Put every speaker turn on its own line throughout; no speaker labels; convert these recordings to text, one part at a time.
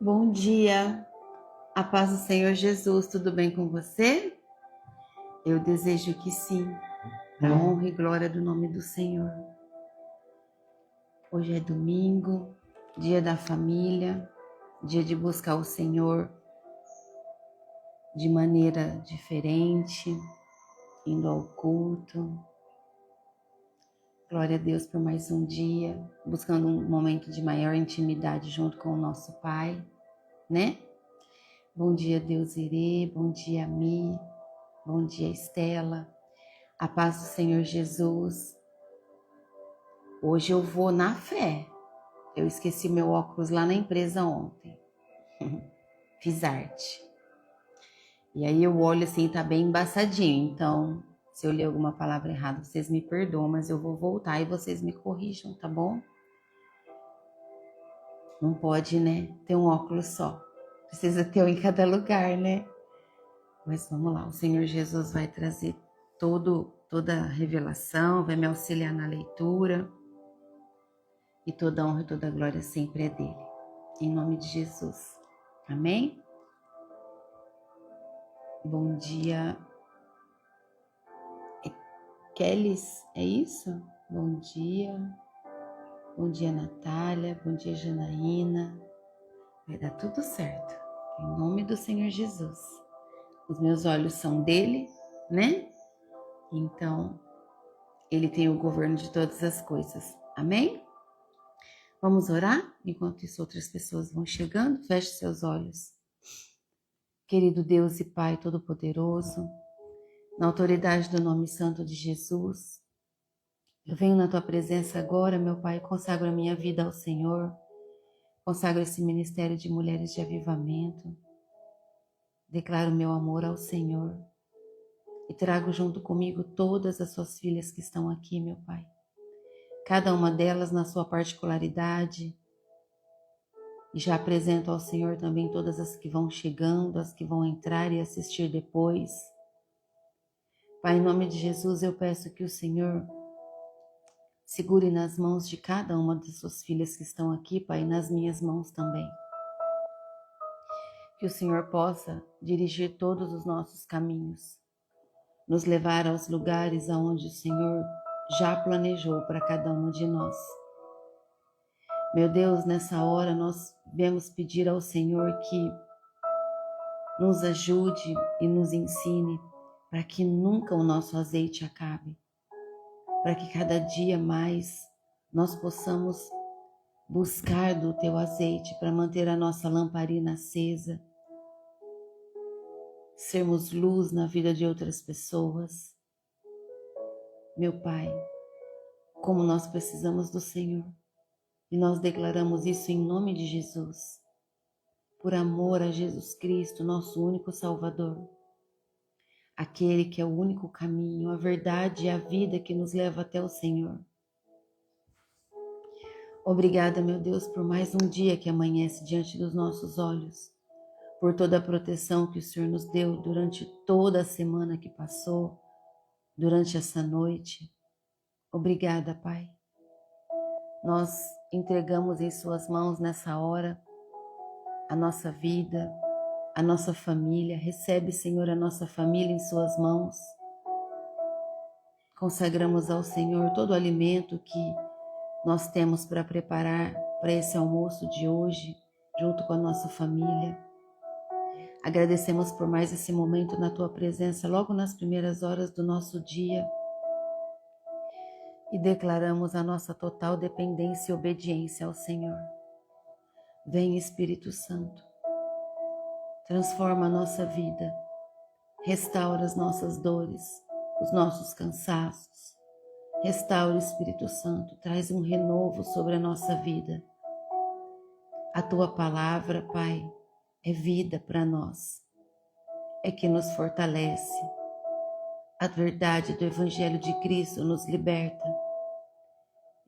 Bom dia, a paz do Senhor Jesus, tudo bem com você? Eu desejo que sim, para honra e glória do nome do Senhor. Hoje é domingo, dia da família, dia de buscar o Senhor de maneira diferente, indo ao culto. Glória a Deus por mais um dia, buscando um momento de maior intimidade junto com o nosso Pai, né? Bom dia, Deus Irê, bom dia, Mi, bom dia, Estela. A paz do Senhor Jesus. Hoje eu vou na fé. Eu esqueci meu óculos lá na empresa ontem. Fiz arte. E aí eu olho assim, tá bem embaçadinho. Então, se eu ler alguma palavra errada, vocês me perdoam, mas eu vou voltar e vocês me corrijam, tá bom? Não pode, né? Ter um óculos só. Precisa ter um em cada lugar, né? Mas vamos lá, o Senhor Jesus vai trazer toda a revelação, vai me auxiliar na leitura. E toda honra e toda glória sempre é dele. Em nome de Jesus. Amém? Bom dia, Kellys, é isso? Bom dia. Bom dia, Natália. Bom dia, Janaína. Vai dar tudo certo. Em nome do Senhor Jesus. Os meus olhos são dele, né? Então, ele tem o governo de todas as coisas. Amém? Vamos orar? Enquanto isso, outras pessoas vão chegando. Feche seus olhos. Querido Deus e Pai Todo-Poderoso, na autoridade do nome santo de Jesus, eu venho na Tua presença agora, meu Pai, consagro a minha vida ao Senhor, consagro esse ministério de mulheres de avivamento, declaro meu amor ao Senhor e trago junto comigo todas as Suas filhas que estão aqui, meu Pai. Cada uma delas na sua particularidade, e já apresento ao Senhor também todas as que vão chegando, as que vão entrar e assistir depois. Pai, em nome de Jesus, eu peço que o Senhor segure nas mãos de cada uma das suas filhas que estão aqui, Pai, e nas minhas mãos também. Que o Senhor possa dirigir todos os nossos caminhos, nos levar aos lugares aonde o Senhor já planejou para cada uma de nós. Meu Deus, nessa hora nós viemos pedir ao Senhor que nos ajude e nos ensine para que nunca o nosso azeite acabe, para que cada dia mais nós possamos buscar do Teu azeite para manter a nossa lamparina acesa, sermos luz na vida de outras pessoas. Meu Pai, como nós precisamos do Senhor, e nós declaramos isso em nome de Jesus, por amor a Jesus Cristo, nosso único Salvador, aquele que é o único caminho, a verdade e a vida que nos leva até o Senhor. Obrigada, meu Deus, por mais um dia que amanhece diante dos nossos olhos, por toda a proteção que o Senhor nos deu durante toda a semana que passou, durante essa noite. Obrigada, Pai. Nós entregamos em Suas mãos nessa hora a nossa vida, a nossa família. Recebe, Senhor, a nossa família em Suas mãos. Consagramos ao Senhor todo o alimento que nós temos para preparar para esse almoço de hoje, junto com a nossa família. Agradecemos por mais esse momento na Tua presença, logo nas primeiras horas do nosso dia, e declaramos a nossa total dependência e obediência ao Senhor. Vem, Espírito Santo, transforma a nossa vida, restaura as nossas dores, os nossos cansaços. Restaura, Espírito Santo, traz um renovo sobre a nossa vida. A Tua palavra, Pai, é vida para nós, é que nos fortalece. A verdade do Evangelho de Cristo nos liberta.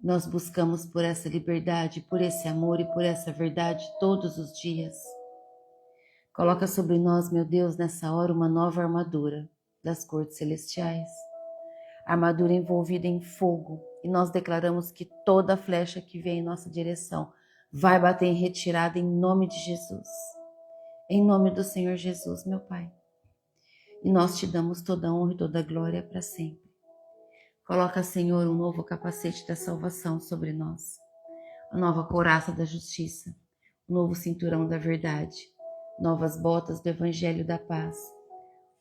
Nós buscamos por essa liberdade, por esse amor e por essa verdade todos os dias. Coloca sobre nós, meu Deus, nessa hora uma nova armadura das cortes celestiais. Armadura envolvida em fogo. E nós declaramos que toda flecha que vem em nossa direção vai bater em retirada em nome de Jesus. Em nome do Senhor Jesus, meu Pai. E nós te damos toda a honra e toda a glória para sempre. Coloca, Senhor, um novo capacete da salvação sobre nós, a nova couraça da justiça, um novo cinturão da verdade, novas botas do evangelho da paz,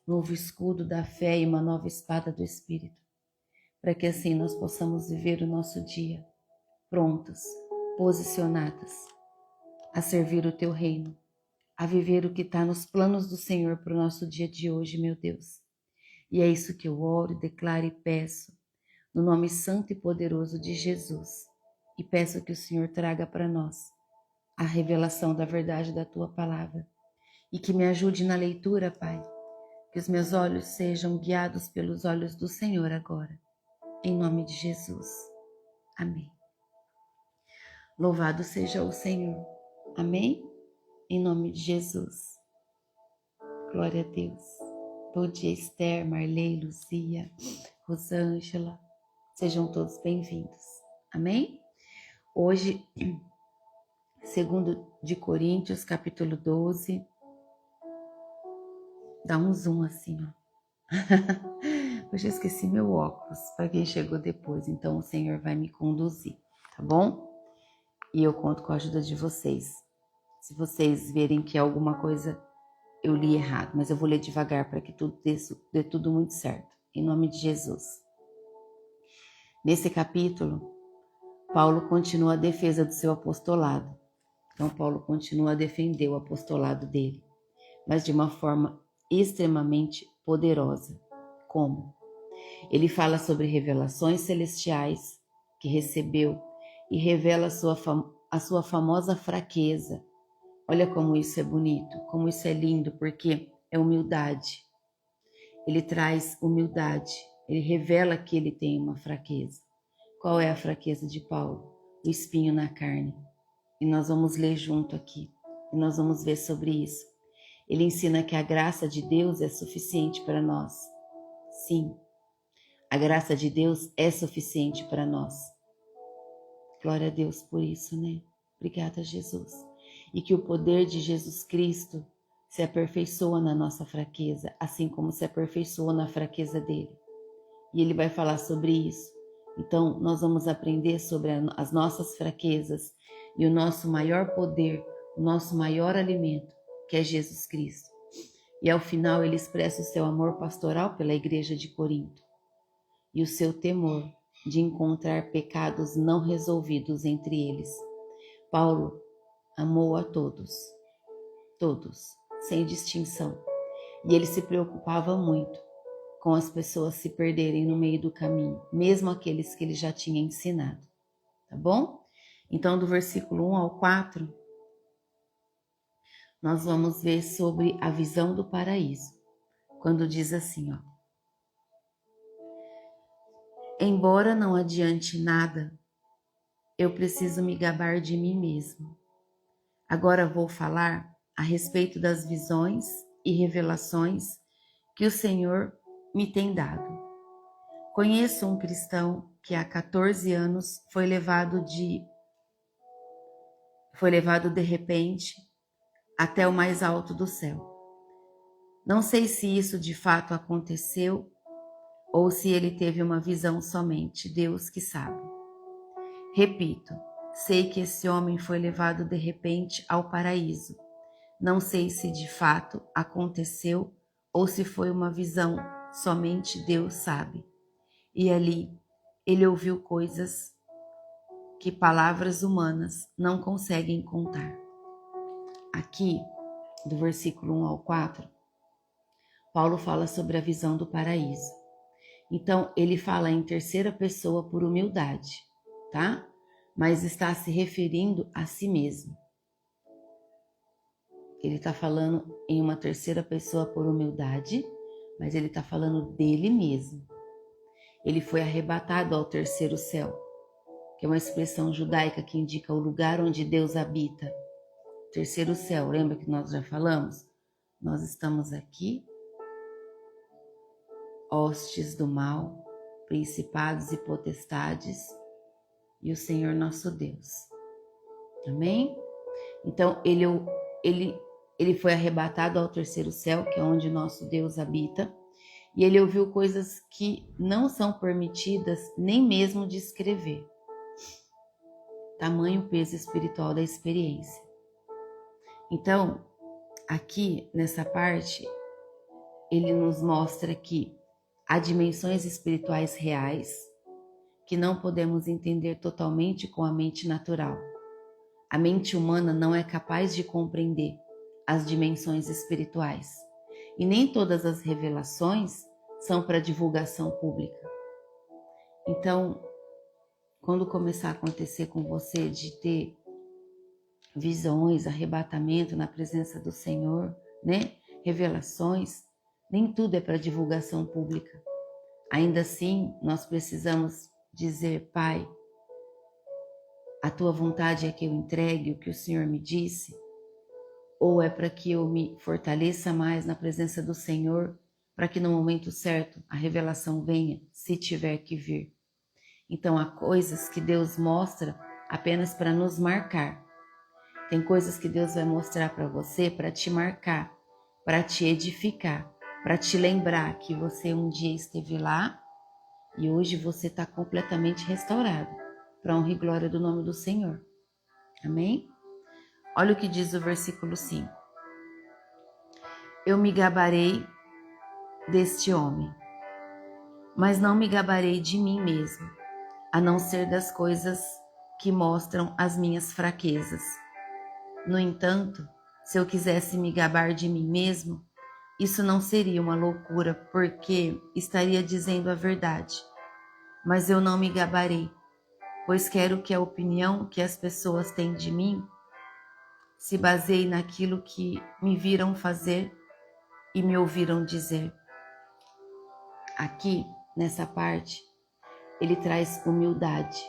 um novo escudo da fé e uma nova espada do Espírito, para que assim nós possamos viver o nosso dia prontas, posicionadas a servir o teu reino, a viver o que está nos planos do Senhor para o nosso dia de hoje, meu Deus. E é isso que eu oro, declaro e peço, no nome santo e poderoso de Jesus. E peço que o Senhor traga para nós a revelação da verdade da tua palavra. E que me ajude na leitura, Pai. Que os meus olhos sejam guiados pelos olhos do Senhor agora. Em nome de Jesus. Amém. Louvado seja o Senhor. Amém? Em nome de Jesus. Glória a Deus. Bom dia, Esther, Marley, Luzia, Rosângela. Sejam todos bem-vindos. Amém? Hoje, 2 de Coríntios, capítulo 12. Dá um zoom assim, ó. Hoje eu esqueci meu óculos, para quem chegou depois. Então o Senhor vai me conduzir, tá bom? E eu conto com a ajuda de vocês. Se vocês verem que alguma coisa eu li errado, mas eu vou ler devagar para que tudo dê tudo muito certo. Em nome de Jesus. Nesse capítulo, Paulo continua a defesa do seu apostolado. Então, Paulo continua a defender o apostolado dele, mas de uma forma extremamente poderosa. Como? Ele fala sobre revelações celestiais que recebeu e revela a sua famosa fraqueza. Olha como isso é bonito, como isso é lindo, porque é humildade. Ele traz humildade, ele revela que ele tem uma fraqueza. Qual é a fraqueza de Paulo? O espinho na carne. E nós vamos ler junto aqui, e nós vamos ver sobre isso. Ele ensina que a graça de Deus é suficiente para nós. Sim, a graça de Deus é suficiente para nós. Glória a Deus por isso, né? Obrigada, Jesus. E que o poder de Jesus Cristo se aperfeiçoa na nossa fraqueza, assim como se aperfeiçoou na fraqueza dele. E ele vai falar sobre isso. Então, nós vamos aprender sobre as nossas fraquezas e o nosso maior poder, o nosso maior alimento, que é Jesus Cristo. E ao final ele expressa o seu amor pastoral pela igreja de Corinto e o seu temor de encontrar pecados não resolvidos entre eles. Paulo amou a todos, sem distinção. E ele se preocupava muito com as pessoas se perderem no meio do caminho, mesmo aqueles que ele já tinha ensinado. Tá bom? Então, do versículo 1 ao 4, nós vamos ver sobre a visão do paraíso. Quando diz assim, ó: embora não adiante nada, eu preciso me gabar de mim mesmo. Agora vou falar a respeito das visões e revelações que o Senhor me tem dado. Conheço um cristão que há 14 anos foi levado de repente até o mais alto do céu. Não sei se isso de fato aconteceu ou se ele teve uma visão somente, Deus que sabe. Repito, sei que esse homem foi levado de repente ao paraíso. Não sei se de fato aconteceu ou se foi uma visão, somente Deus sabe. E ali ele ouviu coisas que palavras humanas não conseguem contar. Aqui, do versículo 1 ao 4, Paulo fala sobre a visão do paraíso. Então, ele fala em terceira pessoa por humildade, tá? Mas está se referindo a si mesmo. Ele está falando em uma terceira pessoa por humildade, mas ele está falando dele mesmo. Ele foi arrebatado ao terceiro céu, que é uma expressão judaica que indica o lugar onde Deus habita. Terceiro céu, lembra que nós já falamos? Nós estamos aqui, hostes do mal, principados e potestades, e o Senhor nosso Deus. Amém? Então, ele foi arrebatado ao terceiro céu, que é onde nosso Deus habita, e ele ouviu coisas que não são permitidas nem mesmo de escrever. Tamanho peso espiritual da experiência. Então, aqui nessa parte, ele nos mostra que há dimensões espirituais reais que não podemos entender totalmente com a mente natural. A mente humana não é capaz de compreender as dimensões espirituais. E nem todas as revelações são para divulgação pública. Então, quando começar a acontecer com você de ter visões, arrebatamento na presença do Senhor, né? Revelações, nem tudo é para divulgação pública. Ainda assim, nós precisamos dizer, Pai, a tua vontade é que eu entregue o que o Senhor me disse? Ou é para que eu me fortaleça mais na presença do Senhor, para que no momento certo a revelação venha, se tiver que vir? Então, há coisas que Deus mostra apenas para nos marcar. Tem coisas que Deus vai mostrar para você para te marcar, para te edificar, para te lembrar que você um dia esteve lá e hoje você está completamente restaurado, para honra e glória do nome do Senhor. Amém? Olha o que diz o versículo 5. Eu me gabarei deste homem, mas não me gabarei de mim mesmo, a não ser das coisas que mostram as minhas fraquezas. No entanto, se eu quisesse me gabar de mim mesmo, isso não seria uma loucura, porque estaria dizendo a verdade. Mas eu não me gabarei, pois quero que a opinião que as pessoas têm de mim se baseie naquilo que me viram fazer e me ouviram dizer. Aqui, nessa parte, ele traz humildade,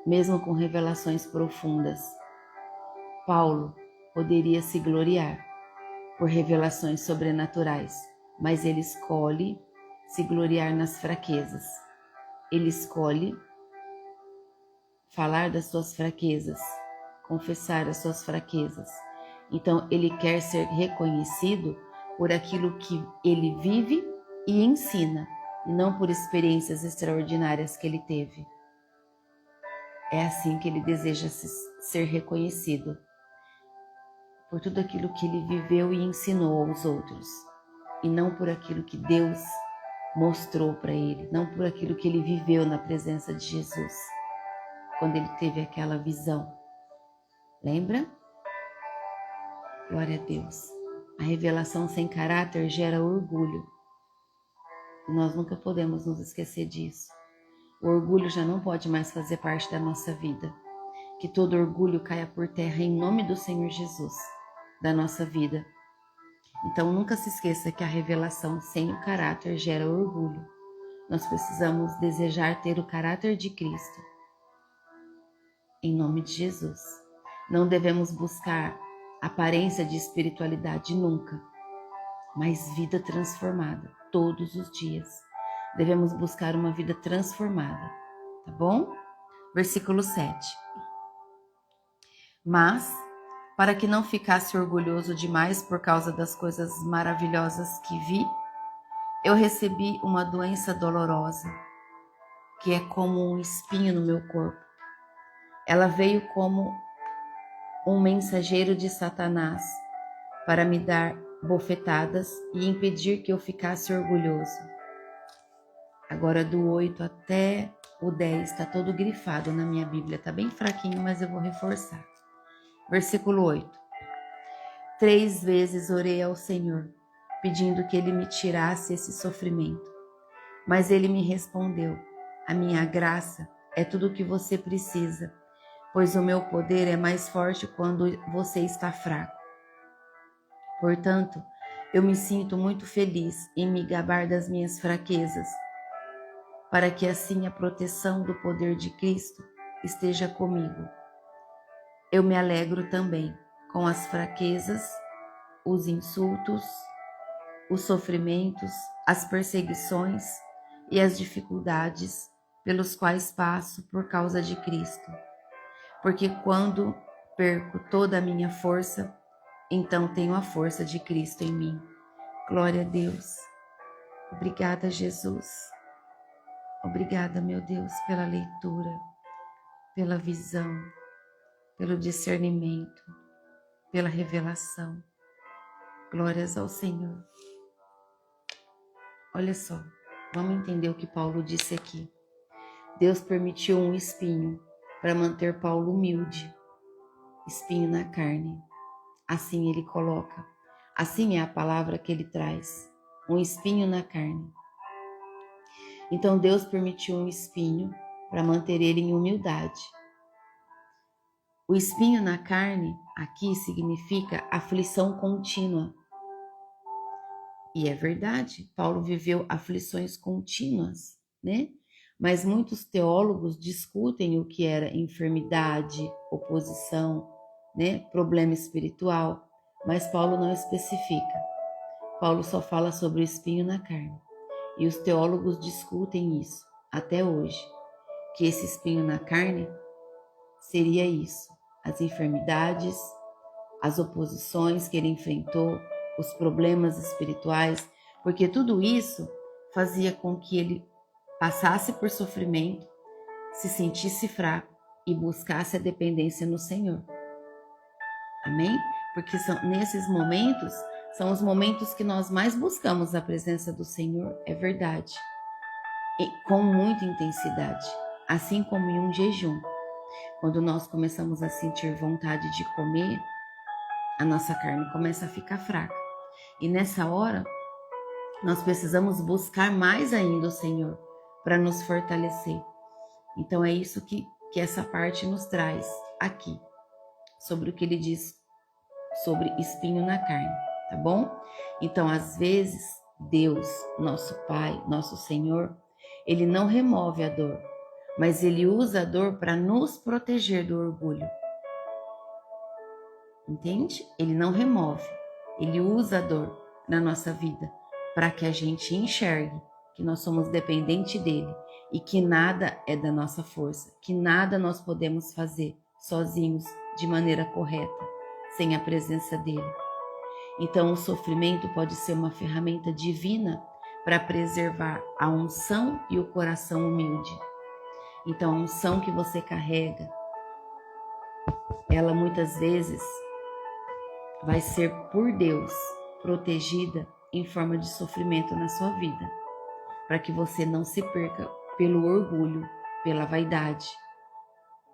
mesmo com revelações profundas. Paulo poderia se gloriar por revelações sobrenaturais, mas ele escolhe se gloriar nas fraquezas. Ele escolhe falar das suas fraquezas, confessar as suas fraquezas. Então, ele quer ser reconhecido por aquilo que ele vive e ensina, e não por experiências extraordinárias que ele teve. É assim que ele deseja ser reconhecido, por tudo aquilo que ele viveu e ensinou aos outros, e não por aquilo que Deus mostrou para ele, não por aquilo que ele viveu na presença de Jesus, quando ele teve aquela visão. Lembra? Glória a Deus. A revelação sem caráter gera orgulho. E nós nunca podemos nos esquecer disso. O orgulho já não pode mais fazer parte da nossa vida. Que todo orgulho caia por terra em nome do Senhor Jesus, da nossa vida. Então nunca se esqueça que a revelação sem o caráter gera orgulho. Nós precisamos desejar ter o caráter de Cristo. Em nome de Jesus. Não devemos buscar aparência de espiritualidade nunca, mas vida transformada todos os dias. Devemos buscar uma vida transformada, tá bom? Versículo 7. Mas, para que não ficasse orgulhoso demais por causa das coisas maravilhosas que vi, eu recebi uma doença dolorosa, que é como um espinho no meu corpo. Ela veio como um mensageiro de Satanás para me dar bofetadas e impedir que eu ficasse orgulhoso. Agora do 8 até o 10 está todo grifado na minha Bíblia, está bem fraquinho, mas eu vou reforçar. Versículo 8. 3 vezes orei ao Senhor, pedindo que Ele me tirasse esse sofrimento. Mas Ele me respondeu, a minha graça é tudo o que você precisa, pois o meu poder é mais forte quando você está fraco. Portanto, eu me sinto muito feliz em me gabar das minhas fraquezas, para que assim a proteção do poder de Cristo esteja comigo. Eu me alegro também com as fraquezas, os insultos, os sofrimentos, as perseguições e as dificuldades pelos quais passo por causa de Cristo. Porque quando perco toda a minha força, então tenho a força de Cristo em mim. Glória a Deus. Obrigada, Jesus. Obrigada, meu Deus, pela leitura, pela visão, pelo discernimento, pela revelação. Glórias ao Senhor. Olha só, vamos entender o que Paulo disse aqui. Deus permitiu um espinho para manter Paulo humilde. Espinho na carne. Assim ele coloca. Assim é a palavra que ele traz. Um espinho na carne. Então Deus permitiu um espinho para manter ele em humildade. O espinho na carne aqui significa aflição contínua. E é verdade, Paulo viveu aflições contínuas, né? Mas muitos teólogos discutem o que era enfermidade, oposição, né? Problema espiritual, mas Paulo não especifica. Paulo só fala sobre o espinho na carne. E os teólogos discutem isso até hoje, que esse espinho na carne seria isso, as enfermidades, as oposições que ele enfrentou, os problemas espirituais, porque tudo isso fazia com que ele passasse por sofrimento, se sentisse fraco e buscasse a dependência no Senhor. Amém? Porque nesses momentos, são os momentos que nós mais buscamos a presença do Senhor, é verdade, e com muita intensidade, assim como em um jejum. Quando nós começamos a sentir vontade de comer, a nossa carne começa a ficar fraca. E nessa hora, nós precisamos buscar mais ainda o Senhor para nos fortalecer. Então é isso que essa parte nos traz aqui, sobre o que ele diz sobre espinho na carne, tá bom? Então, às vezes, Deus, nosso Pai, nosso Senhor, ele não remove a dor, mas ele usa a dor para nos proteger do orgulho. Entende? Ele não remove, ele usa a dor na nossa vida para que a gente enxergue que nós somos dependentes dele e que nada é da nossa força, que nada nós podemos fazer sozinhos de maneira correta, sem a presença dele. Então, o sofrimento pode ser uma ferramenta divina para preservar a unção e o coração humilde. Então, a unção que você carrega, ela muitas vezes vai ser por Deus protegida em forma de sofrimento na sua vida, para que você não se perca pelo orgulho, pela vaidade.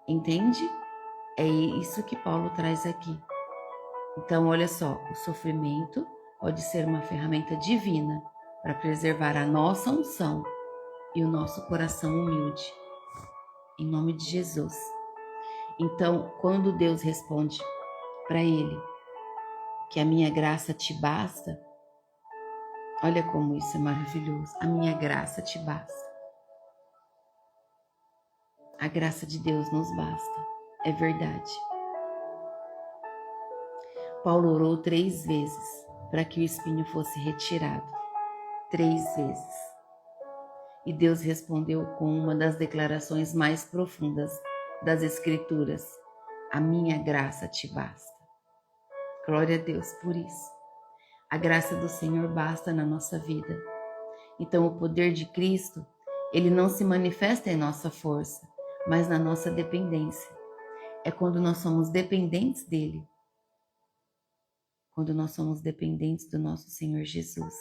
Entende? É isso que Paulo traz aqui. Então, olha só, o sofrimento pode ser uma ferramenta divina para preservar a nossa unção e o nosso coração humilde. Em nome de Jesus. Então, quando Deus responde para ele que a minha graça te basta, olha como isso é maravilhoso. A minha graça te basta. A graça de Deus nos basta. É verdade. Paulo orou 3 vezes para que o espinho fosse retirado. 3 vezes. E Deus respondeu com uma das declarações mais profundas das Escrituras: a minha graça te basta. Glória a Deus por isso. A graça do Senhor basta na nossa vida. Então, o poder de Cristo, ele não se manifesta em nossa força, mas na nossa dependência. É quando nós somos dependentes dele. Quando nós somos dependentes do nosso Senhor Jesus,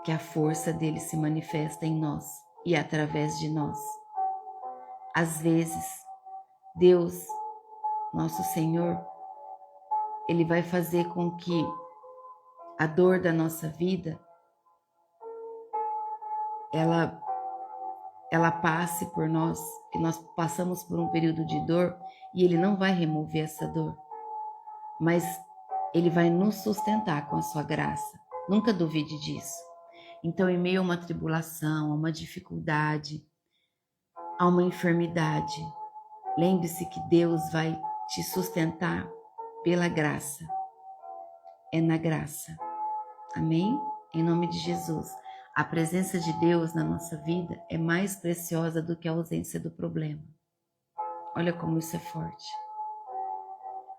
que a força dele se manifesta em nós e através de nós. Às vezes, Deus, nosso Senhor, ele vai fazer com que a dor da nossa vida, ela passe por nós, que nós passamos por um período de dor e ele não vai remover essa dor, mas ele vai nos sustentar com a sua graça. Nunca duvide disso. Então, em meio a uma tribulação, a uma dificuldade, a uma enfermidade, lembre-se que Deus vai te sustentar pela graça. É na graça. Amém? Em nome de Jesus. A presença de Deus na nossa vida é mais preciosa do que a ausência do problema. Olha como isso é forte.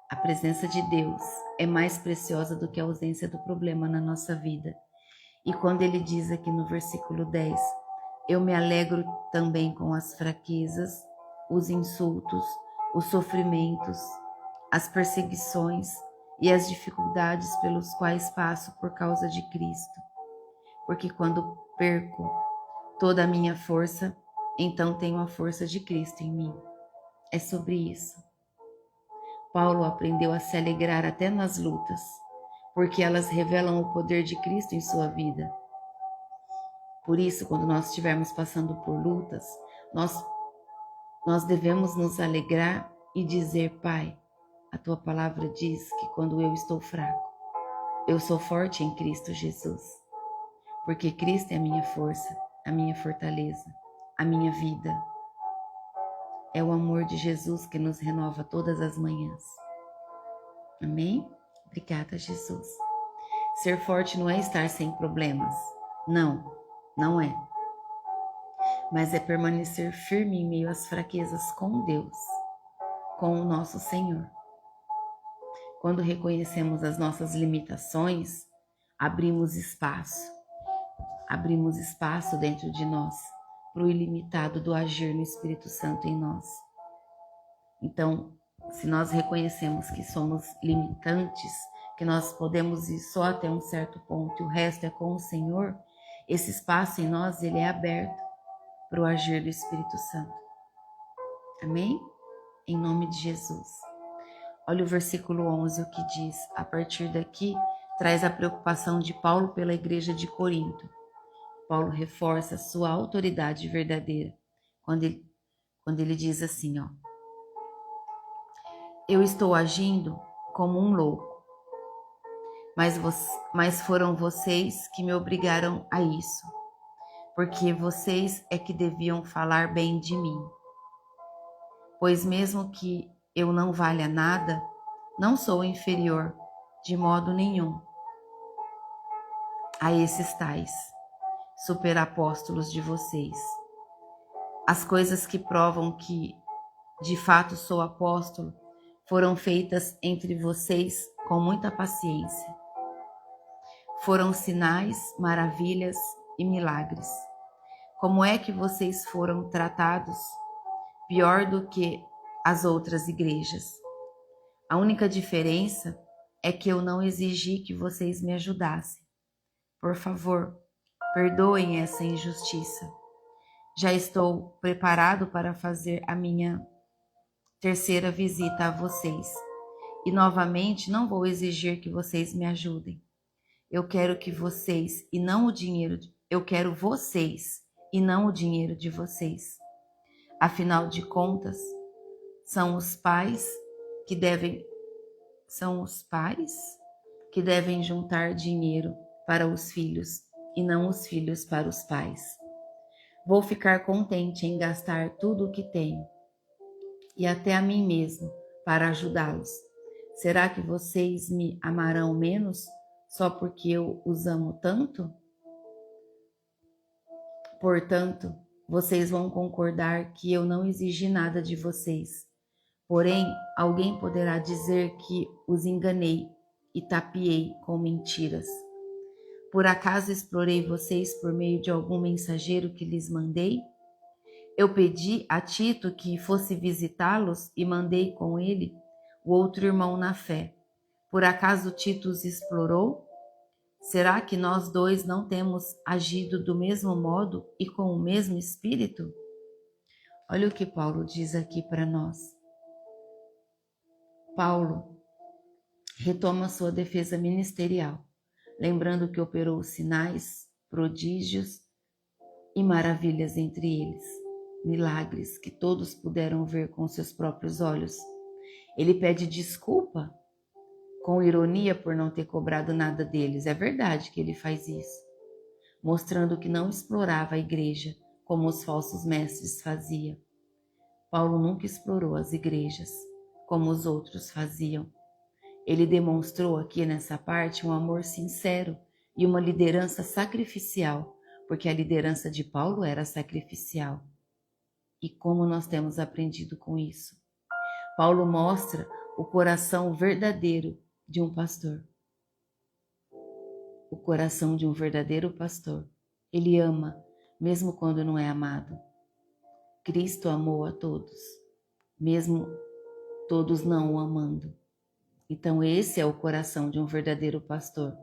A presença de Deus é mais preciosa do que a ausência do problema na nossa vida. E quando ele diz aqui no versículo 10, eu me alegro também com as fraquezas, os insultos, os sofrimentos, as perseguições e as dificuldades pelos quais passo por causa de Cristo. Porque quando perco toda a minha força, então tenho a força de Cristo em mim. É sobre isso. Paulo aprendeu a se alegrar até nas lutas, porque elas revelam o poder de Cristo em sua vida. Por isso, quando nós estivermos passando por lutas, nós devemos nos alegrar e dizer: Pai, a tua palavra diz que quando eu estou fraco, eu sou forte em Cristo Jesus. Porque Cristo é a minha força, a minha fortaleza, a minha vida. É o amor de Jesus que nos renova todas as manhãs. Amém? Obrigada, Jesus. Ser forte não é estar sem problemas. Não, não é. Mas é permanecer firme em meio às fraquezas com Deus, com o nosso Senhor. Quando reconhecemos as nossas limitações, abrimos espaço dentro de nós para o ilimitado do agir no Espírito Santo em nós. Então, se nós reconhecemos que somos limitantes, que nós podemos ir só até um certo ponto e o resto é com o Senhor, esse espaço em nós, ele é aberto para o agir do Espírito Santo. Amém? Em nome de Jesus. Olha o versículo 11, o que diz. A partir daqui, traz a preocupação de Paulo pela igreja de Corinto. Paulo reforça a sua autoridade verdadeira quando ele diz assim, ó: eu estou agindo como um louco, mas foram vocês que me obrigaram a isso, porque vocês é que deviam falar bem de mim. Pois mesmo que eu não valha nada, não sou inferior de modo nenhum a esses tais superapóstolos de vocês. As coisas que provam que de fato sou apóstolo foram feitas entre vocês com muita paciência. Foram sinais, maravilhas e milagres. Como é que vocês foram tratados pior do que as outras igrejas? A única diferença é que eu não exigi que vocês me ajudassem. Por favor, perdoem essa injustiça. Já estou preparado para fazer a minha terceira visita a vocês. E novamente não vou exigir que vocês me ajudem. Eu quero vocês e não o dinheiro de vocês. Afinal de contas, são os pais que devem juntar dinheiro para os filhos e não os filhos para os pais. Vou ficar contente em gastar tudo o que tenho e até a mim mesmo para ajudá-los. Será que vocês me amarão menos só porque eu os amo tanto? Portanto, vocês vão concordar que eu não exigi nada de vocês. Porém, alguém poderá dizer que os enganei e tapeei com mentiras. Por acaso explorei vocês por meio de algum mensageiro que lhes mandei? Eu pedi a Tito que fosse visitá-los e mandei com ele o outro irmão na fé. Por acaso Tito os explorou? Será que nós dois não temos agido do mesmo modo e com o mesmo espírito? Olha o que Paulo diz aqui para nós. Paulo retoma sua defesa ministerial, lembrando que operou sinais, prodígios e maravilhas entre eles, milagres que todos puderam ver com seus próprios olhos. Ele pede desculpa com ironia por não ter cobrado nada deles. É verdade que ele faz isso, mostrando que não explorava a igreja como os falsos mestres faziam. Paulo nunca explorou as igrejas como os outros faziam. Ele demonstrou aqui nessa parte um amor sincero e uma liderança sacrificial, porque a liderança de Paulo era sacrificial. E como nós temos aprendido com isso? Paulo mostra o coração verdadeiro de um pastor. O coração de um verdadeiro pastor. Ele ama, mesmo quando não é amado. Cristo amou a todos, mesmo todos não o amando. Então esse é o coração de um verdadeiro pastor.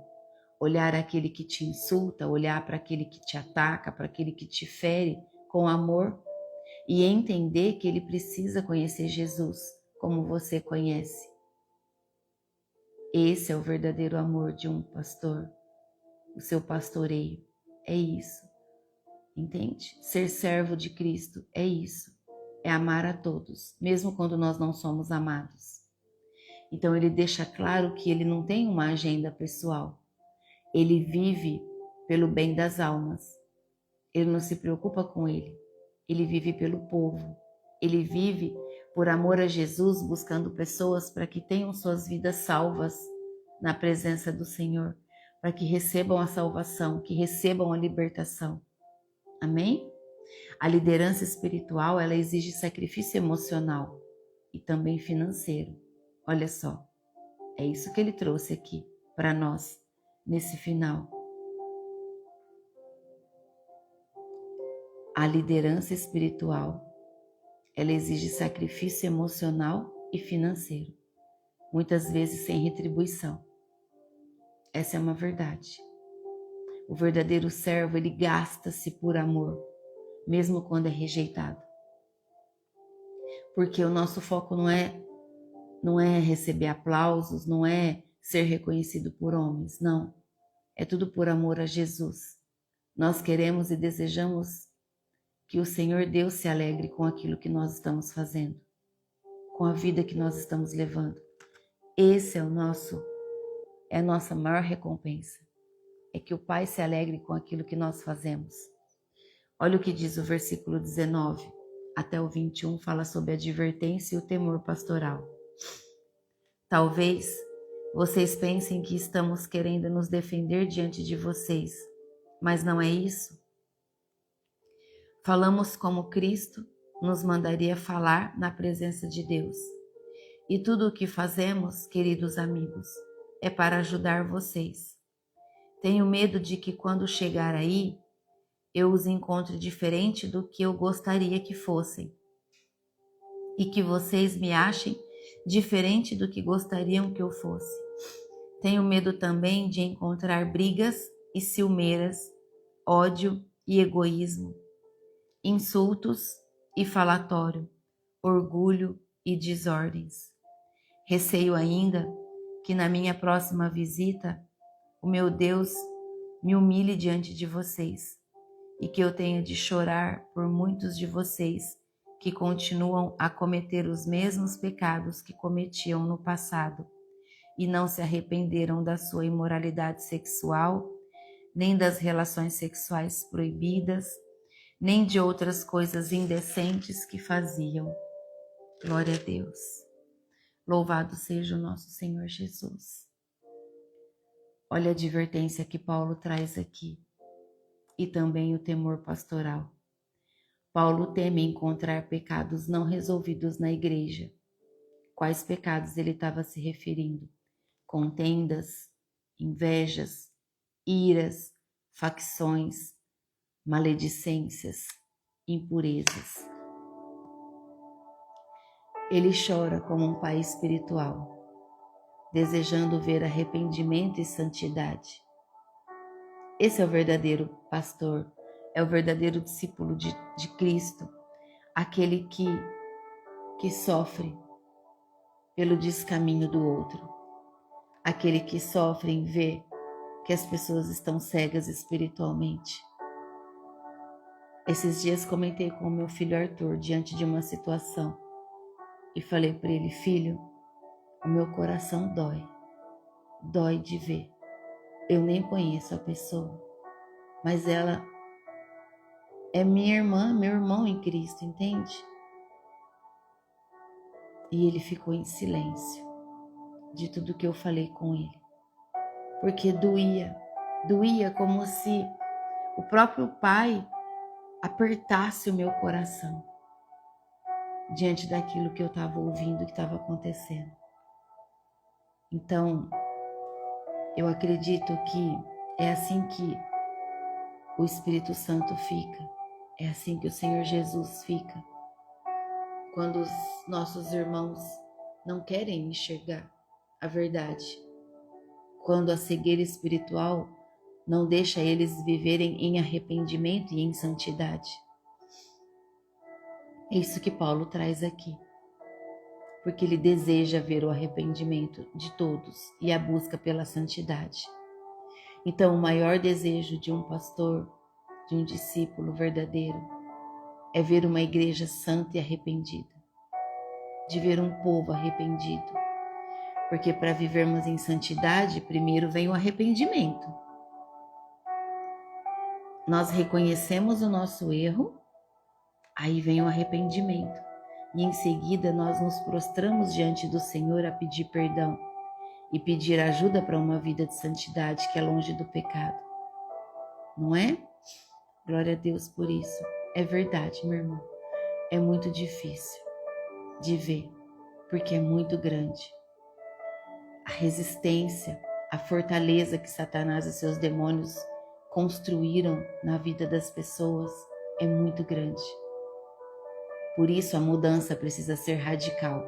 Olhar aquele que te insulta, olhar para aquele que te ataca, para aquele que te fere com amor e entender que ele precisa conhecer Jesus como você conhece. Esse é o verdadeiro amor de um pastor, o seu pastoreio. É isso, entende? Ser servo de Cristo é isso, é amar a todos, mesmo quando nós não somos amados. Então ele deixa claro que ele não tem uma agenda pessoal. Ele vive pelo bem das almas. Ele não se preocupa com ele. Ele vive pelo povo. Ele vive por amor a Jesus, buscando pessoas para que tenham suas vidas salvas na presença do Senhor, para que recebam a salvação, que recebam a libertação. Amém? A liderança espiritual, ela exige sacrifício emocional e também financeiro. Olha só, é isso que ele trouxe aqui para nós nesse final. A liderança espiritual, ela exige sacrifício emocional e financeiro, muitas vezes sem retribuição. Essa é uma verdade. O verdadeiro servo, ele gasta-se por amor, mesmo quando é rejeitado. Porque o nosso foco não é receber aplausos, não é ser reconhecido por homens, não. É tudo por amor a Jesus. Nós queremos e desejamos que o Senhor Deus se alegre com aquilo que nós estamos fazendo, com a vida que nós estamos levando. Esse é a nossa maior recompensa. É que o Pai se alegre com aquilo que nós fazemos. Olha o que diz o versículo 19 até o 21, fala sobre a advertência e o temor pastoral. Talvez vocês pensem que estamos querendo nos defender diante de vocês, mas não é isso. Falamos como Cristo nos mandaria falar na presença de Deus. E tudo o que fazemos, queridos amigos, é para ajudar vocês. Tenho medo de que quando chegar aí, eu os encontre diferente do que eu gostaria que fossem. E que vocês me achem diferente do que gostariam que eu fosse. Tenho medo também de encontrar brigas e ciumeiras, ódio e egoísmo, insultos e falatório, orgulho e desordens. Receio ainda que na minha próxima visita, o meu Deus me humilhe diante de vocês e que eu tenha de chorar por muitos de vocês que continuam a cometer os mesmos pecados que cometiam no passado e não se arrependeram da sua imoralidade sexual, nem das relações sexuais proibidas, nem de outras coisas indecentes que faziam. Glória a Deus. Louvado seja o nosso Senhor Jesus. Olha a advertência que Paulo traz aqui e também o temor pastoral. Paulo teme encontrar pecados não resolvidos na igreja. Quais pecados ele estava se referindo? Contendas, invejas, iras, facções, maledicências, impurezas. Ele chora como um pai espiritual, desejando ver arrependimento e santidade. Esse é o verdadeiro pastor, é o verdadeiro discípulo de Cristo, aquele que sofre pelo descaminho do outro, aquele que sofre em ver que as pessoas estão cegas espiritualmente. Esses dias comentei com o meu filho Arthur diante de uma situação e falei para ele: filho, o meu coração dói de ver. Eu nem conheço a pessoa, mas ela é minha irmã, meu irmão em Cristo, entende? E ele ficou em silêncio de tudo que eu falei com ele, porque doía como se o próprio Pai apertasse o meu coração diante daquilo que eu estava ouvindo, que estava acontecendo. Então, eu acredito que é assim que o Espírito Santo fica, é assim que o Senhor Jesus fica, quando os nossos irmãos não querem enxergar a verdade, quando a cegueira espiritual não deixa eles viverem em arrependimento e em santidade. É isso que Paulo traz aqui, porque ele deseja ver o arrependimento de todos e a busca pela santidade. Então, o maior desejo de um pastor, de um discípulo verdadeiro, é ver uma igreja santa e arrependida, de ver um povo arrependido. Porque para vivermos em santidade, primeiro vem o arrependimento. Nós reconhecemos o nosso erro, aí vem o arrependimento. E em seguida nós nos prostramos diante do Senhor a pedir perdão e pedir ajuda para uma vida de santidade que é longe do pecado. Não é? Glória a Deus por isso. É verdade, meu irmão. É muito difícil de ver, porque é muito grande. A resistência, a fortaleza que Satanás e seus demônios construíram na vida das pessoas é muito grande. Por isso a mudança precisa ser radical.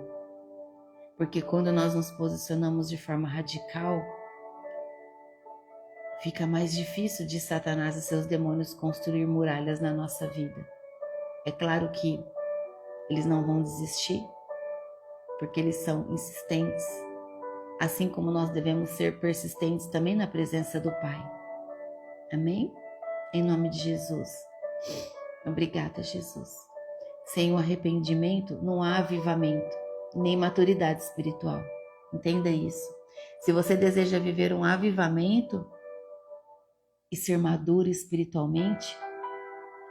Porque quando nós nos posicionamos de forma radical, fica mais difícil de Satanás e seus demônios construir muralhas na nossa vida. É claro que eles não vão desistir, porque eles são insistentes, assim como nós devemos ser persistentes também na presença do Pai. Amém? Em nome de Jesus. Obrigada, Jesus. Sem o arrependimento não há avivamento, nem maturidade espiritual. Entenda isso. Se você deseja viver um avivamento e ser maduro espiritualmente,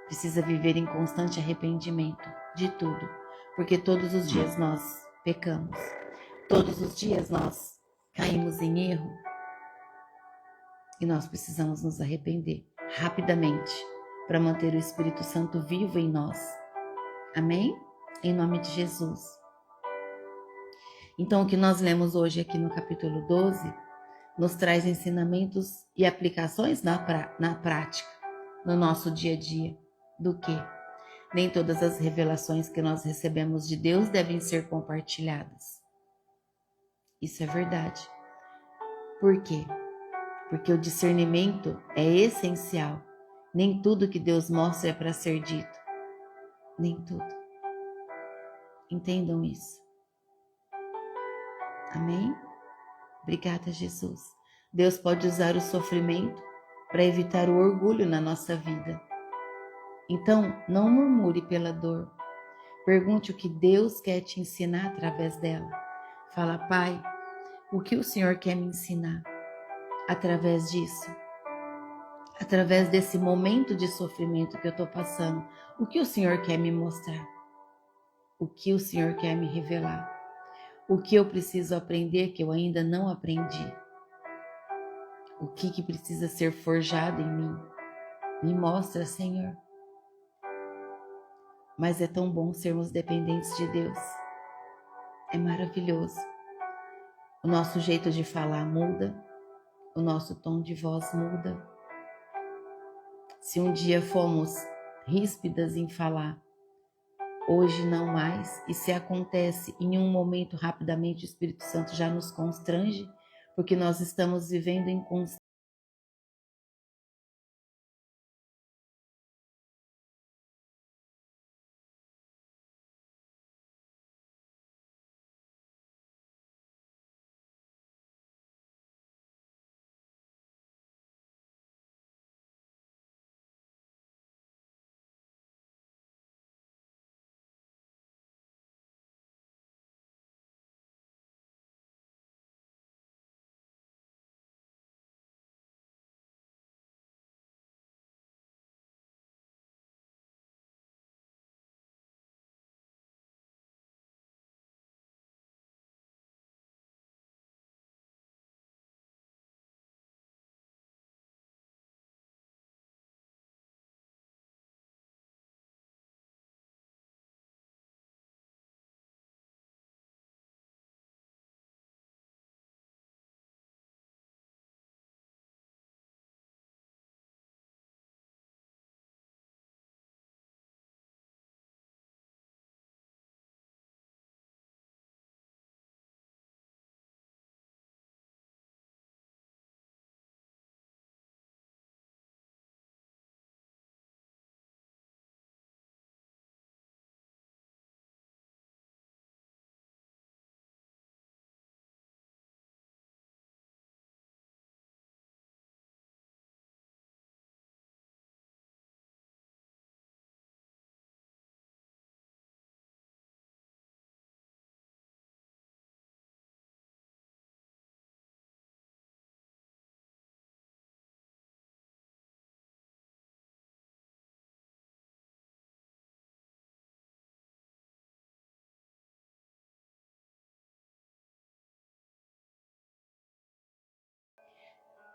precisa viver em constante arrependimento de tudo, porque todos os dias nós pecamos, todos os dias nós caímos em erro e nós precisamos nos arrepender rapidamente para manter o Espírito Santo vivo em nós. Amém? Em nome de Jesus. Então, o que nós lemos hoje aqui no capítulo 12 nos traz ensinamentos e aplicações na prática, no nosso dia a dia. Do que? Nem todas as revelações que nós recebemos de Deus devem ser compartilhadas. Isso é verdade. Por quê? Porque o discernimento é essencial. Nem tudo que Deus mostra é para ser dito. Nem tudo. Entendam isso. Amém? Obrigada, Jesus. Deus pode usar o sofrimento para evitar o orgulho na nossa vida. Então, não murmure pela dor. Pergunte o que Deus quer te ensinar através dela. Fala, Pai, o que o Senhor quer me ensinar através disso? Através desse momento de sofrimento que eu estou passando, o que o Senhor quer me mostrar? O que o Senhor quer me revelar? O que eu preciso aprender que eu ainda não aprendi? O que precisa ser forjado em mim? Me mostra, Senhor. Mas é tão bom sermos dependentes de Deus. É maravilhoso. O nosso jeito de falar muda, o nosso tom de voz muda. Se um dia fomos ríspidas em falar, hoje não mais, e se acontece em um momento rapidamente, o Espírito Santo já nos constrange, porque nós estamos vivendo em constante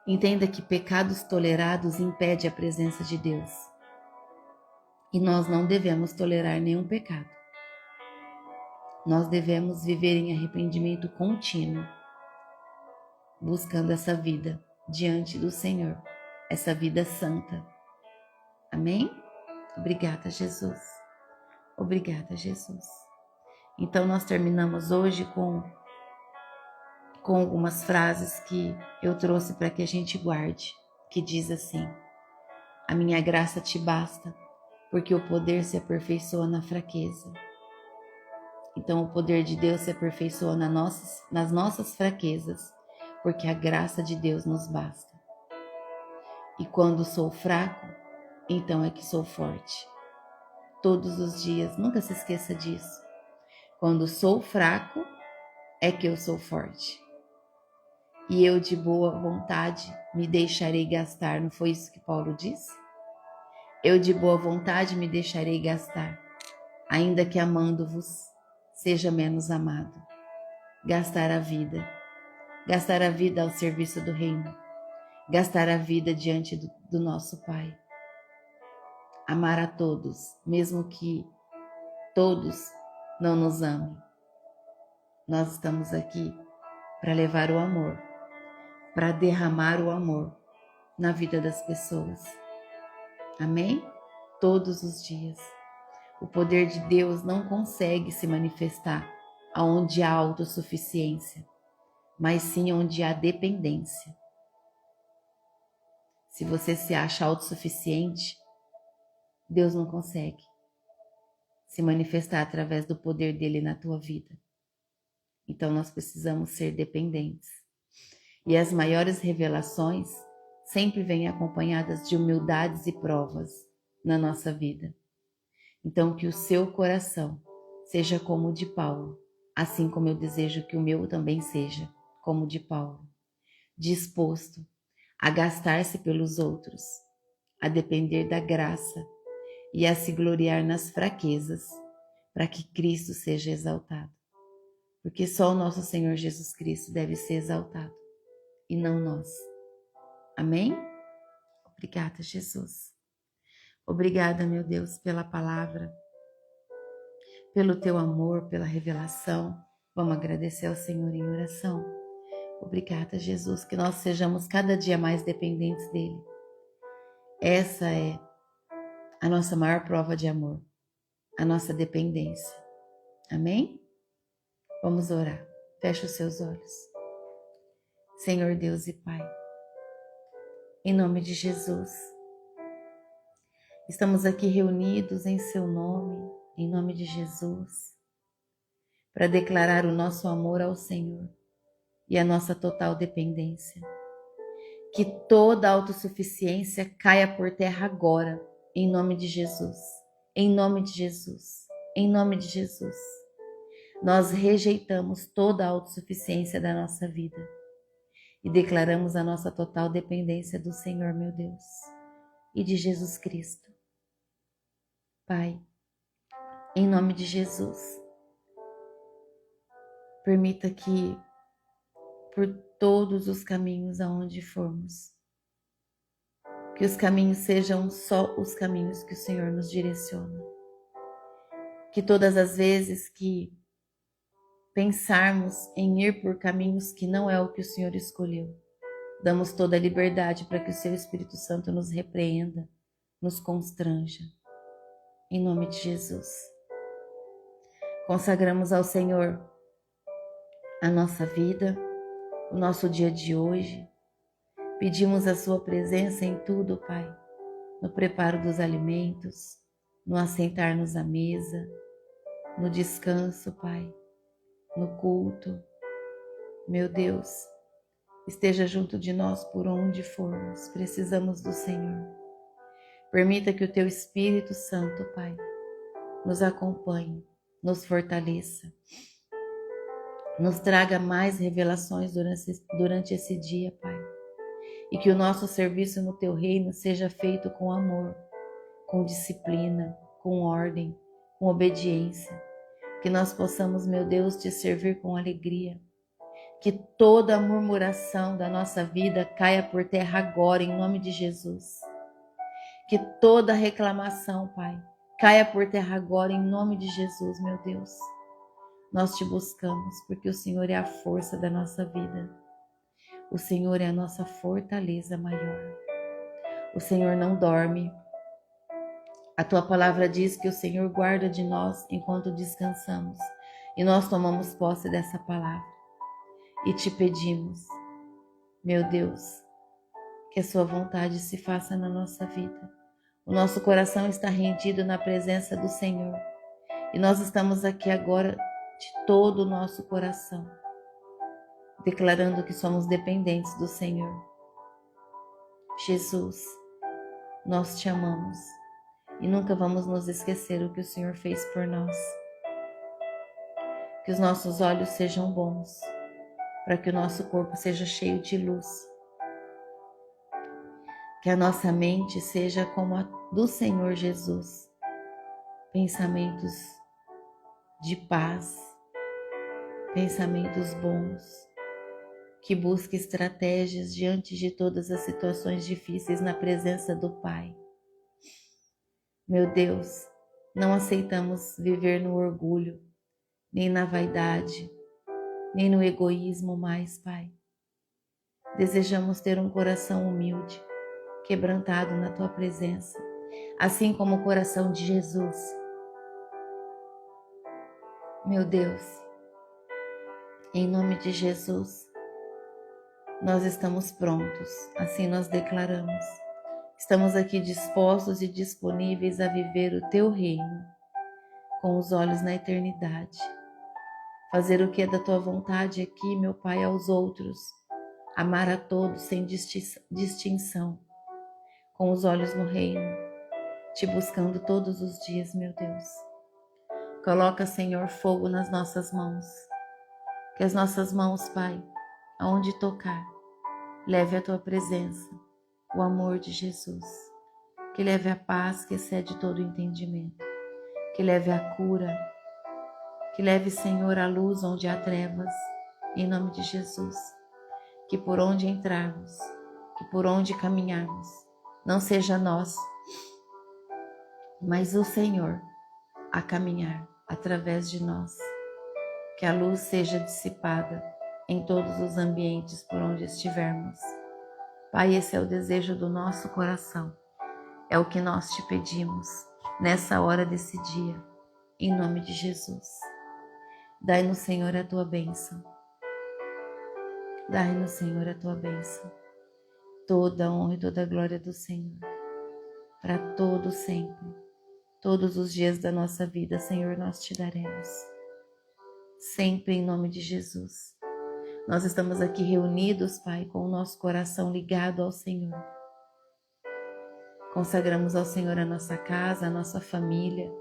Entenda que pecados tolerados impedem a presença de Deus. E nós não devemos tolerar nenhum pecado. Nós devemos viver em arrependimento contínuo, buscando essa vida diante do Senhor, essa vida santa. Amém? Obrigada, Jesus. Obrigada, Jesus. Então nós terminamos hoje com algumas frases que eu trouxe para que a gente guarde, que diz assim: a minha graça te basta, porque o poder se aperfeiçoa na fraqueza. Então o poder de Deus se aperfeiçoa nas nossas fraquezas, porque a graça de Deus nos basta. E quando sou fraco, então é que sou forte. Todos os dias, nunca se esqueça disso. Quando sou fraco, é que eu sou forte. E eu de boa vontade me deixarei gastar, não foi isso que Paulo disse? Eu de boa vontade me deixarei gastar, ainda que amando-vos seja menos amado. Gastar a vida ao serviço do reino, gastar a vida diante do nosso Pai. Amar a todos, mesmo que todos não nos amem. Nós estamos aqui para levar o amor, para derramar o amor na vida das pessoas. Amém? Todos os dias. O poder de Deus não consegue se manifestar onde há autossuficiência, mas sim onde há dependência. Se você se acha autossuficiente, Deus não consegue se manifestar através do poder dele na tua vida. Então nós precisamos ser dependentes. E as maiores revelações sempre vêm acompanhadas de humildades e provas na nossa vida. Então que o seu coração seja como o de Paulo, assim como eu desejo que o meu também seja como o de Paulo, disposto a gastar-se pelos outros, a depender da graça e a se gloriar nas fraquezas, para que Cristo seja exaltado. Porque só o nosso Senhor Jesus Cristo deve ser exaltado, e não nós. Amém? Obrigada, Jesus. Obrigada, meu Deus, pela palavra, pelo teu amor, pela revelação. Vamos agradecer ao Senhor em oração. Obrigada, Jesus, que nós sejamos cada dia mais dependentes dele. Essa é a nossa maior prova de amor, a nossa dependência. Amém? Vamos orar. Feche os seus olhos. Senhor Deus e Pai, em nome de Jesus, estamos aqui reunidos em seu nome, em nome de Jesus, para declarar o nosso amor ao Senhor e a nossa total dependência. Que toda autossuficiência caia por terra agora, em nome de Jesus, em nome de Jesus, em nome de Jesus. Nós rejeitamos toda a autossuficiência da nossa vida e declaramos a nossa total dependência do Senhor, meu Deus, e de Jesus Cristo. Pai, em nome de Jesus, permita que por todos os caminhos aonde formos, que os caminhos sejam só os caminhos que o Senhor nos direciona. Que todas as vezes que pensarmos em ir por caminhos que não é o que o Senhor escolheu, damos toda a liberdade para que o seu Espírito Santo nos repreenda, nos constranja. Em nome de Jesus. Consagramos ao Senhor a nossa vida, o nosso dia de hoje. Pedimos a sua presença em tudo, Pai, no preparo dos alimentos, no assentar-nos à mesa, no descanso, Pai, no culto. Meu Deus, esteja junto de nós por onde formos, precisamos do Senhor. Permita que o Teu Espírito Santo, Pai, nos acompanhe, nos fortaleça, nos traga mais revelações durante esse dia, Pai. E que o nosso serviço no Teu reino seja feito com amor, com disciplina, com ordem, com obediência. Que nós possamos, meu Deus, Te servir com alegria. Que toda murmuração da nossa vida caia por terra agora, em nome de Jesus. Que toda reclamação, Pai, caia por terra agora, em nome de Jesus, meu Deus. Nós te buscamos porque o Senhor é a força da nossa vida. O Senhor é a nossa fortaleza maior. O Senhor não dorme. A tua palavra diz que o Senhor guarda de nós enquanto descansamos. E nós tomamos posse dessa palavra. E te pedimos, meu Deus, que a sua vontade se faça na nossa vida. O nosso coração está rendido na presença do Senhor. E nós estamos aqui agora de todo o nosso coração, declarando que somos dependentes do Senhor. Jesus, nós te amamos e nunca vamos nos esquecer o que o Senhor fez por nós. Que os nossos olhos sejam bons, para que o nosso corpo seja cheio de luz. Que a nossa mente seja como a do Senhor Jesus. Pensamentos de paz, pensamentos bons, que busque estratégias diante de todas as situações difíceis na presença do Pai. Meu Deus, não aceitamos viver no orgulho, nem na vaidade, nem no egoísmo mais, Pai. Desejamos ter um coração humilde, quebrantado na Tua presença, assim como o coração de Jesus. Meu Deus, em nome de Jesus, nós estamos prontos, assim nós declaramos. Estamos aqui dispostos e disponíveis a viver o Teu reino, com os olhos na eternidade. Fazer o que é da Tua vontade aqui, meu Pai, aos outros. Amar a todos sem distinção, com os olhos no reino, Te buscando todos os dias, meu Deus. Coloca, Senhor, fogo nas nossas mãos. Que as nossas mãos, Pai, aonde tocar, leve a Tua presença, o amor de Jesus. Que leve a paz que excede todo o entendimento. Que leve a cura. Que leve, Senhor, a luz onde há trevas, em nome de Jesus. Que por onde entrarmos, que por onde caminharmos, não seja nós, mas o Senhor a caminhar através de nós. Que a luz seja dissipada em todos os ambientes por onde estivermos. Pai, esse é o desejo do nosso coração. É o que nós te pedimos nessa hora desse dia, em nome de Jesus. Dai-nos, Senhor, a Tua bênção. Dai-nos, Senhor, a Tua bênção. Toda a honra e toda a glória do Senhor. Para todo sempre. Todos os dias da nossa vida, Senhor, nós te daremos. Sempre em nome de Jesus. Nós estamos aqui reunidos, Pai, com o nosso coração ligado ao Senhor. Consagramos ao Senhor a nossa casa, a nossa família.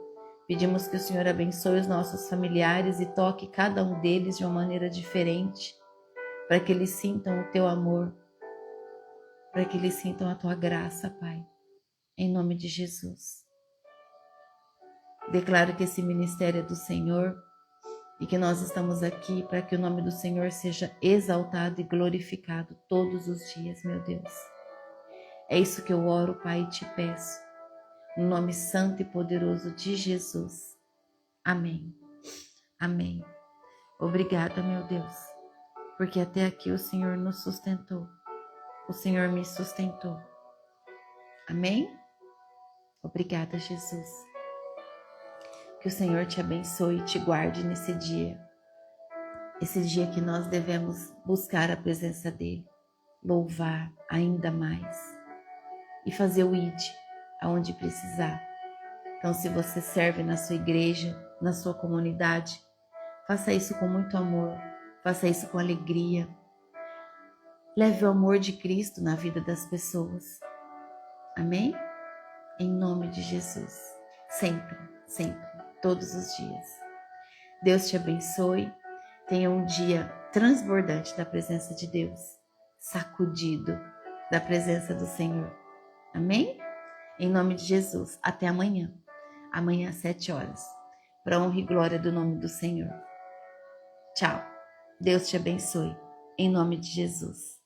Pedimos que o Senhor abençoe os nossos familiares e toque cada um deles de uma maneira diferente, para que eles sintam o Teu amor, para que eles sintam a Tua graça, Pai, em nome de Jesus. Declaro que esse ministério é do Senhor e que nós estamos aqui para que o nome do Senhor seja exaltado e glorificado todos os dias, meu Deus. É isso que eu oro, Pai, e te peço, no nome santo e poderoso de Jesus. Amém. Amém. Obrigada, meu Deus, porque até aqui o Senhor nos sustentou. O Senhor me sustentou. Amém? Obrigada, Jesus. Que o Senhor te abençoe e te guarde nesse dia. Esse dia que nós devemos buscar a presença dEle, louvar ainda mais e fazer o ID aonde precisar. Então, se você serve na sua igreja, na sua comunidade, faça isso com muito amor, faça isso com alegria. Leve o amor de Cristo na vida das pessoas. Amém? Em nome de Jesus. Sempre, sempre, todos os dias. Deus te abençoe. Tenha um dia transbordante da presença de Deus. Sacudido da presença do Senhor. Amém? Em nome de Jesus. Até amanhã. Amanhã às 7 horas. Para honra e glória do nome do Senhor. Tchau. Deus te abençoe. em nome de Jesus.